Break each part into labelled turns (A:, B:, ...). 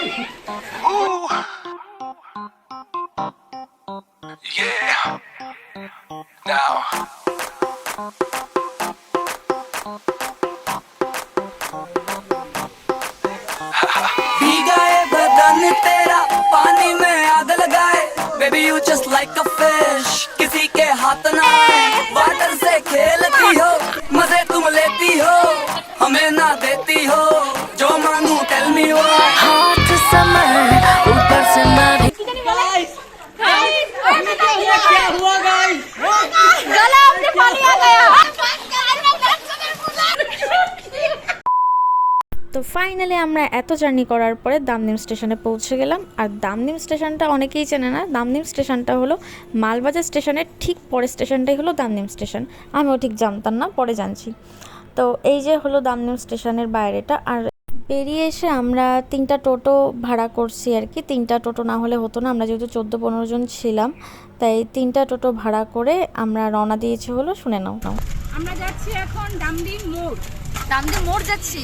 A: Ooh. Yeah. Now.
B: भीगा है बदन तेरा पानी में आग लगाए baby you just like a fish किसी के हाथ ना आए वाटर से खेलती हो मजे तुम लेती हो हमें ना देती हो जो मानू टेल मी व्हाई हाथ समर ऊपर से मैं भी
C: क्या हुआ गाइस?
D: गला अपने पानी आ गया।
E: তো ফাইনালি আমরা এত জার্নি করার পরে দামনিম স্টেশনে পৌঁছে গেলাম। আর দামনিম স্টেশনটা অনেকেই চেনে না। দামনিম স্টেশনটা হলো মালবাজার স্টেশনের ঠিক পরের স্টেশনটাই হলো দামনিম স্টেশন। আমিও ঠিক জানতাম না, পরে জানছি। তো এই যে হলো দামনিম স্টেশনের বাইরেটা। আর বেরিয়ে এসে আমরা 3টা টোটো ভাড়া করছি আর কি। 3টা টোটো না হলে হতো না, আমরা যেহেতু 14-15 জন ছিলাম, তাই 3টা টোটো ভাড়া করে আমরা রওনা দিয়েছি হলো, শুনে নাও।
D: আমরা যাচ্ছি এখন দামদিম মোড়। দামদিম মোড় যাচ্ছি,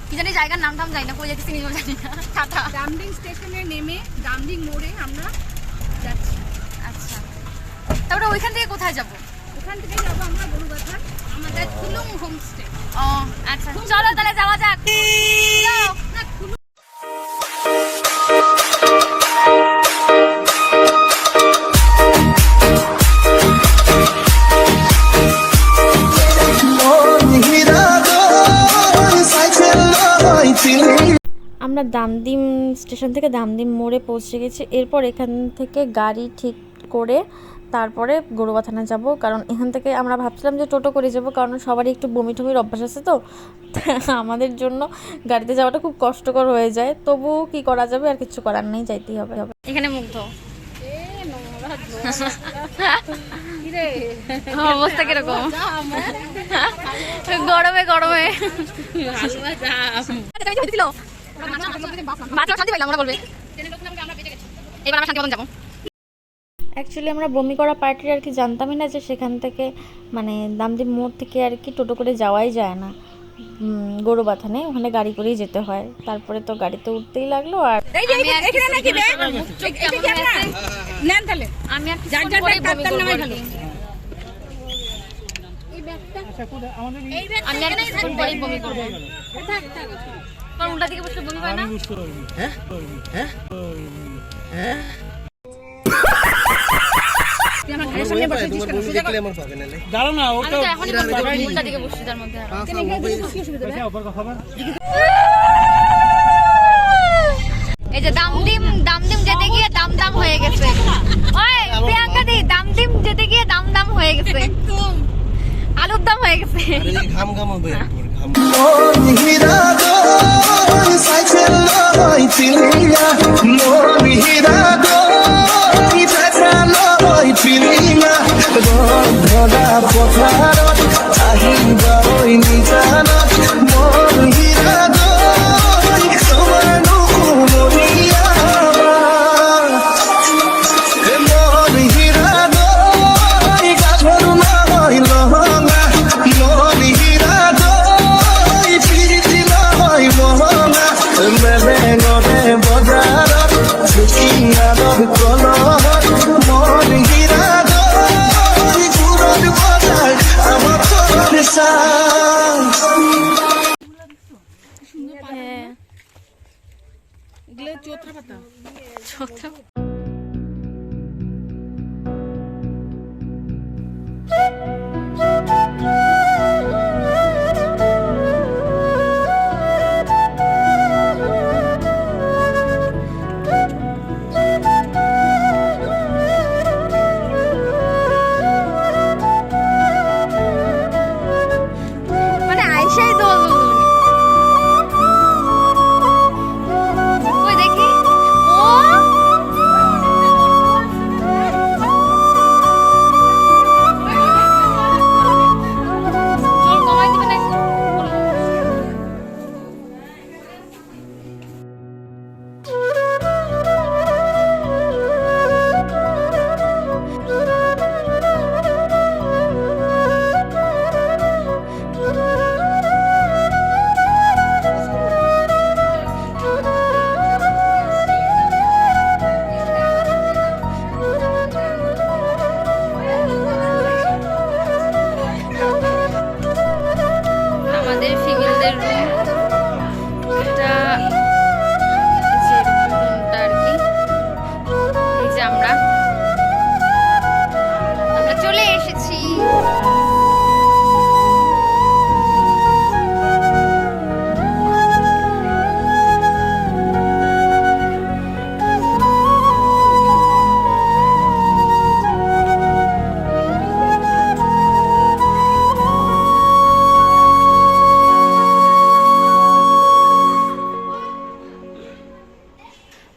D: কি জানি জায়গার নাম টাম জানি না, কই যাচ্ছি নিজেও জানি না। টাটা। দামদিম স্টেশনে নেমে দামদিম মোড়ে আমরা যাচ্ছি। আচ্ছা, তারপরে ওইখান থেকে কোথায় যাব? ওখান থেকে যাব আমরা গরুবাথান, আমাদের কুলুং হোমস্টে। ও আচ্ছা, চলো তাহলে যাওয়া যাক। যাও না কুলুং।
E: আমরা দামদিম স্টেশন থেকে দামদিম মোড়ে পৌঁছে গেছি। এরপর এখান থেকে গাড়ি ঠিক করে তারপরে গরুবাথানা যাব, কারণ এখান থেকে আমরা ভাবছিলাম যে টোটো করে যাব, কারণ সবারই একটু বমি টমির অভ্যাস আছে। তো আমাদের জন্য গাড়িতে যাওয়াটা খুব কষ্টকর হয়ে যায়। তবু কি করা যাবে, আর কিছু করার নেই, যাইতেই হবে।
D: এখানে মুগ্ধ অবস্থা কিরকম? গরমে গরমে শান্তি পাইলাম, আমরা বলবে এবার আমরা শান্তি মতন যাবো।
E: অ্যাকচুয়ালি আমরা বমি করা পার্টির আর কি জানতামই না যে সেখান থেকে মানে দামদিম মোড় থেকে আর কি টোটো করে যাওয়াই যায় না গরুবাথানে, ওখানে গাড়ি করেই যেতে হয়। তারপরে তো গাড়িতে উঠতেই লাগলো। আর
D: উল্টা দিকে বসে বমি হয় না? এই যে দামদিম যেতে গিয়ে দাম হয়ে গেছে। প্রিয়াঙ্কা দি, দামদিম যেতে গিয়ে দাম হয়ে গেছে, আলুর দাম হয়ে গেছে। চৌথা পাতা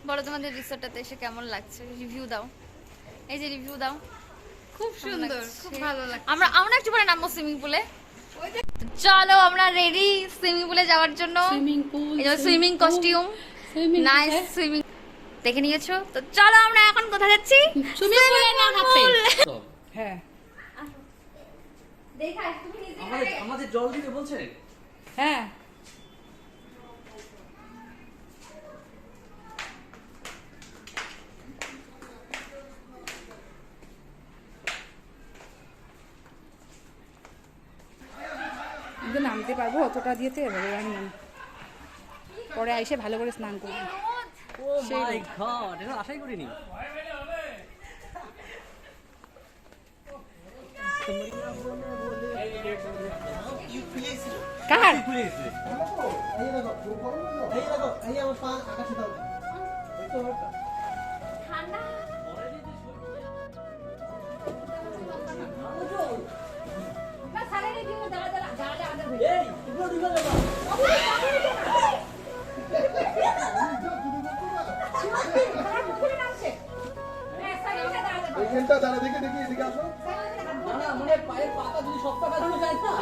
D: বলো তোমাদের রিসোর্টটাতে এসে কেমন লাগছে, রিভিউ দাও। এই যে রিভিউ দাও। খুব সুন্দর, খুব ভালো লাগছে। আমরা একটু পরে নামবো সুইমিং পুলে। চলো আমরা রেডি সুইমিং পুলে যাওয়ার জন্য।
C: সুইমিং পুল,
D: এই যে সুইমিং কস্টিউম, নাইস সুইমিং দেখে নিয়েছো তো। চলো আমরা এখন কোথায় যাচ্ছি?
C: সুইমিং পুলে না হাঁটতে।
F: হ্যাঁ
D: দেখাই তুমি নিজে
F: আমাদের জল দিতে বলছে।
C: হ্যাঁ কিন্তু নামতে পারবো অতটা দিয়েতে ভগবান জানে। পরে এসে ভালো করে স্নান করবো।
F: ও মাই গড, এটা আশাই করিনি।
C: কার
G: এইখানটা দাঁড়া, দেখে দেখি এদিকে আসো।
F: মানে পায়ের পাতা যদি সব টাকা ধরে যায় না।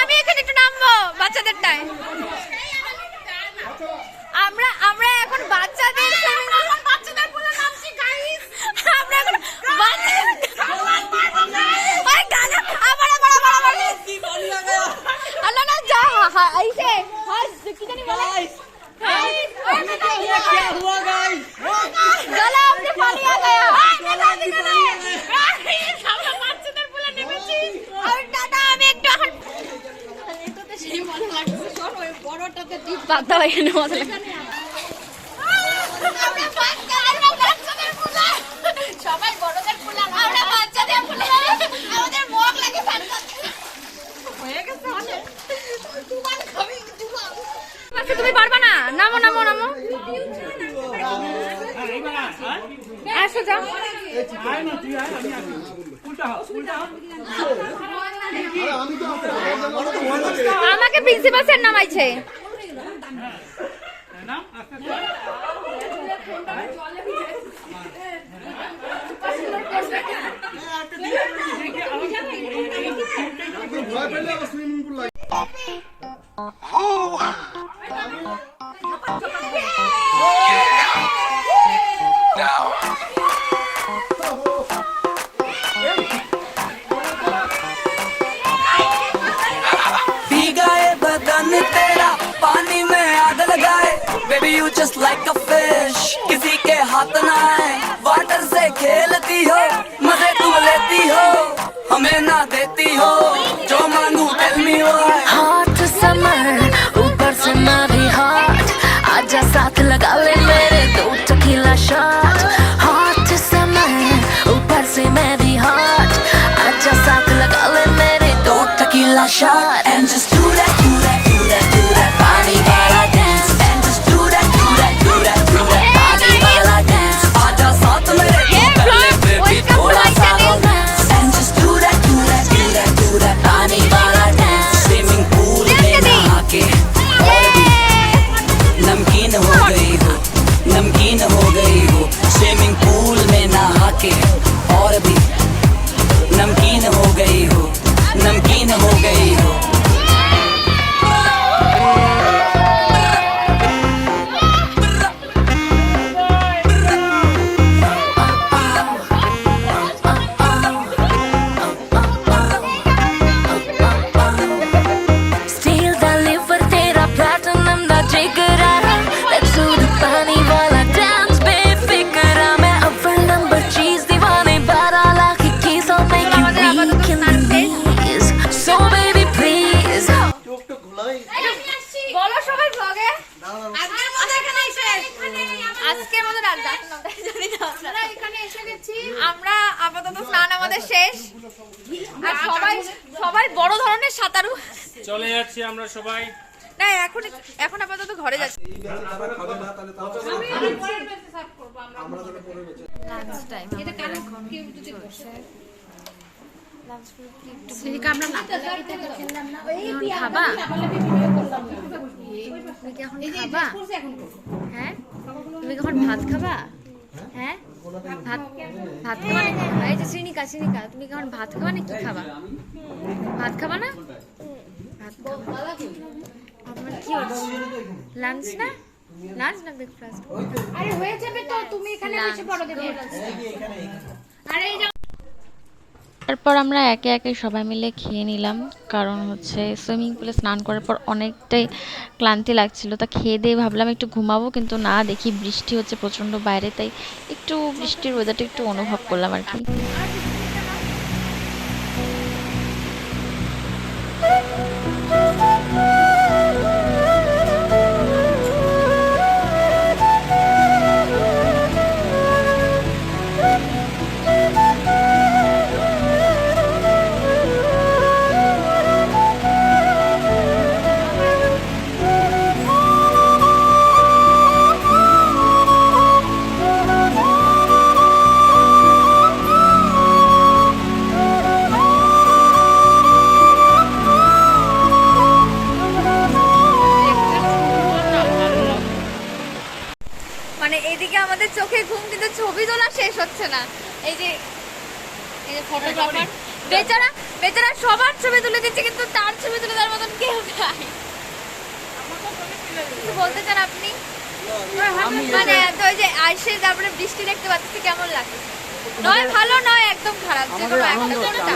D: আমি এখানে একটু নামবো বাচ্চাদেরটায়। আমরা এখন বাচ্চাদের বাচ্চাদের পুলে নামছি গাইস। আমরা এখন ওই গানা আবার কি বলি লাগা। আল্লাহ না যা আইছে হাস কি জানি বলে গাইস।
C: क्या हुआ गाइस?
D: गला अपने पानी आ गया। আমরা বাচ্চাদের পুলে নেমেছি। আর দাদা আমি একটু এটাতে সেই মজা লাগছে। শোন ওই বড়টাতে টিপ বাঁধা এখানে মজা লাগছে। সবাই বড়দের ফুলা, আমরা বাচ্চাদের ফুলা। আমাদের মুখ লাগে ফ্যান হয়ে গেছে অনেক। আচ্ছা তুমি পারবা না, নামো নামো নামো। আসো যাও। আমাকে প্রিন্সিপাল স্যার নামাইছে।
G: ভয় পেলে আবার সুইমিং পুল লাগে।
A: Now,
B: भीगा ये बदन तेरा पानी में आग लगाए baby you just like a fish किसी के हाथ ना आए वाटर से खेलती हो मजे तुम लेती हो हमें ना देती हो जो मांगू tell me why
H: hot summer ऊपर से मैं भी हॉट आजा साथ लगा ले मेरे दो टकीला शॉट हॉट समर ऊपर से मैं भी हॉट आजा साथ लगा ले मेरे दो
B: tequila shot and just do that, do that, do that, do that body while I dance and just do that, do that, do that, do that body while I dance. आजा साथ मेरे तू पहले baby थोड़ा सा romance and just do that, do that, do that, do that body while I dance. Swimming pool में नहा के और भी नमकीन हो गई हो, नमकीन हो गई हो. Swimming pool में नहा के और भी नमकीन हो गई हो, नमकीन हो गई हो.
H: स्टील दा लिवर तेरा प्लैटिनम दा जिगरा लेट्स डू द पानी वाला डांस बेफिक्रा मैं अव्वल नंबर चीज दीवाने 12 लाख की so make you weak in the knees so baby please
G: চোখটা ঘোলাই।
D: বলো সবাই ব্লগে আজকের মতো এখানে এসে আজকের মতো রাত জানি না আমরা এখানে এসে গেছি। আমরা আপাতত স্নান আমাদের শেষ আর সবাই সবাই বড় ধরনের সাঁতারু।
I: চলে যাচ্ছি আমরা সবাই।
D: না এখন এখন আপাতত ঘরে যাচ্ছি। লাঞ্চ টাইম এটা কেন কেউ যদি বসে লাঞ্চ করে কি আমরা খেললাম না ওই খাবা তুমি কি এখন খাবা হ্যাঁ তুমি কখন ভাত খাবা হ্যাঁ ভাত ভাত খাবা নাকি এই যে শ্রীনিকা তুমি কখন ভাত খাবা না কি খাবা ভাত খাবা না ভাত খাবা আমার কি হচ্ছে লাঞ্চ না ব্রেকফাস্ট আরে হয়ে যাবে তো তুমি এখানে বসে পড়ো দেখো আরে এই
E: তারপর আমরা একে একে সবাই মিলে খেয়ে নিলাম, কারণ হচ্ছে সুইমিং পুলে স্নান করার পর অনেকটাই ক্লান্তি লাগছিল। তা খেয়ে দিয়ে ভাবলাম একটু ঘুমাবো, কিন্তু না, দেখি বৃষ্টি হচ্ছে প্রচণ্ড বাইরে, তাই একটু বৃষ্টির ওয়েদারটা একটু অনুভব করলাম আর কি।
D: মানে এদিকে আমাদের চোখে ঘুম, কিন্তু ছবি তোলা শেষ হচ্ছে না। এই যে ফটোগ্রাফার বেচারা সবার ছবি তুলে দিচ্ছে, কিন্তু তার ছবি তুলে দেওয়ার মতন কেউ নাই। কিছু বলতে চান আপনি? মানে তো ওই যে আইসে তারপরে বৃষ্টি দেখতে পাচ্ছি, কেমন লাগে? নয় ভালো নয় একদম খারাপ, যে কোনো একটা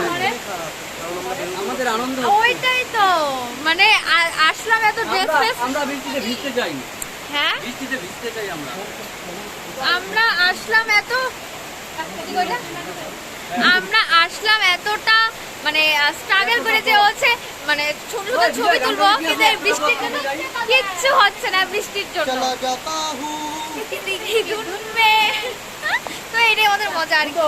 F: আমাদের আনন্দ।
D: ওইটাই তো, মানে আসলাম এত ড্রেস ফ্রেস,
F: আমরা বৃষ্টিতে ভিজতে যাই।
D: হ্যাঁ
F: বৃষ্টিতে ভিজতে চাই
D: আমরা আসলাম এত আমরা আসলাম এতটা মানে স্ট্রাগল করে, যে হচ্ছে মানে ছোট ছোট ছবি তুলবো, কিন্তু বৃষ্টির জন্য কিচ্ছু হচ্ছে না। বৃষ্টির জন্য তো এটাই আমাদের মজা আর কি।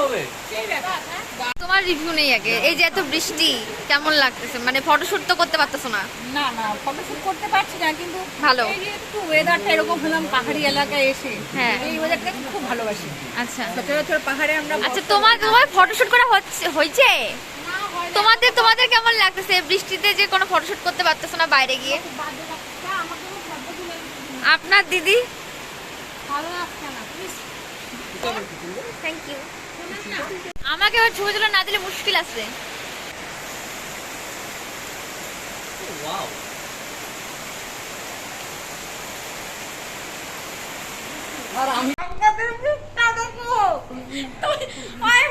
D: তোমার রিভিউ নেই আগে, এই যে এত বৃষ্টি কেমন লাগতেছে? মানে ফটোশুট তো করতে পারতেছো না?
C: না ফটোশুট করতে পারছি না, কিন্তু
D: ভালো
C: এই যে একটু ওয়েদারটা এরকম হলাম পাহাড়ি এলাকায় এসে,
D: হ্যাঁ
C: এই ওয়েদারটা খুব ভালোবাসি।
D: আচ্ছা
C: সচরাচর পাহাড়ে আমরা
D: আচ্ছা তোমার ফটোশুট করা হয়েছে? তোমাদের কেমন লাগতেছে বৃষ্টিতে, যে কোনো ফটোশুট করতে পারতেছো না বাইরে গিয়ে? আপনার দিদি
C: ভালো লাগছে না,
D: থ্যাংক ইউ। আমাকে এবার ছবি তুলে না দিলে মুশকিল আছে।
F: আর আমি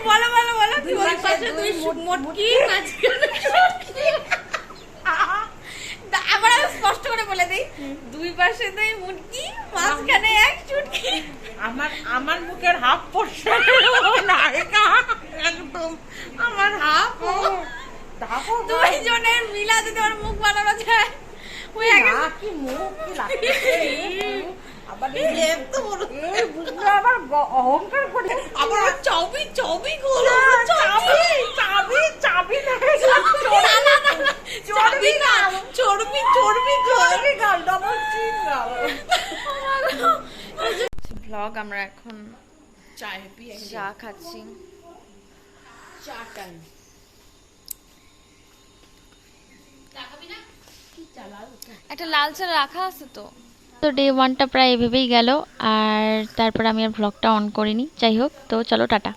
D: বলো দুই পাশে দুই মোটকি, আবার স্পষ্ট করে বলে দেই, দুই পাশে দুই মুটকি, মাঝখানে এক চুটকি।
C: আমার মুখের হাফ পোর্শন নায়িকা একদম আমার হাফ
D: দুইজনের মিলা যদি আমার মুখ বানানো যায়, ওই আগে
C: কি মুখ কি লাগছে আবার এত বড় বুঝলো, আবার অহংকার করে আবার চাবি গুলো চাবি চর্বি গাল ডবল চিন গাল।
D: ব্লগ আমরা এখন চা খাচ্ছি। একটা লাল চা রাখা আছে তো।
E: ডে 1টা প্রায় এভাবেই গেল, আর তারপর আমি আর ব্লগটা অন করিনি। যাই হোক, তো চলো টাটা।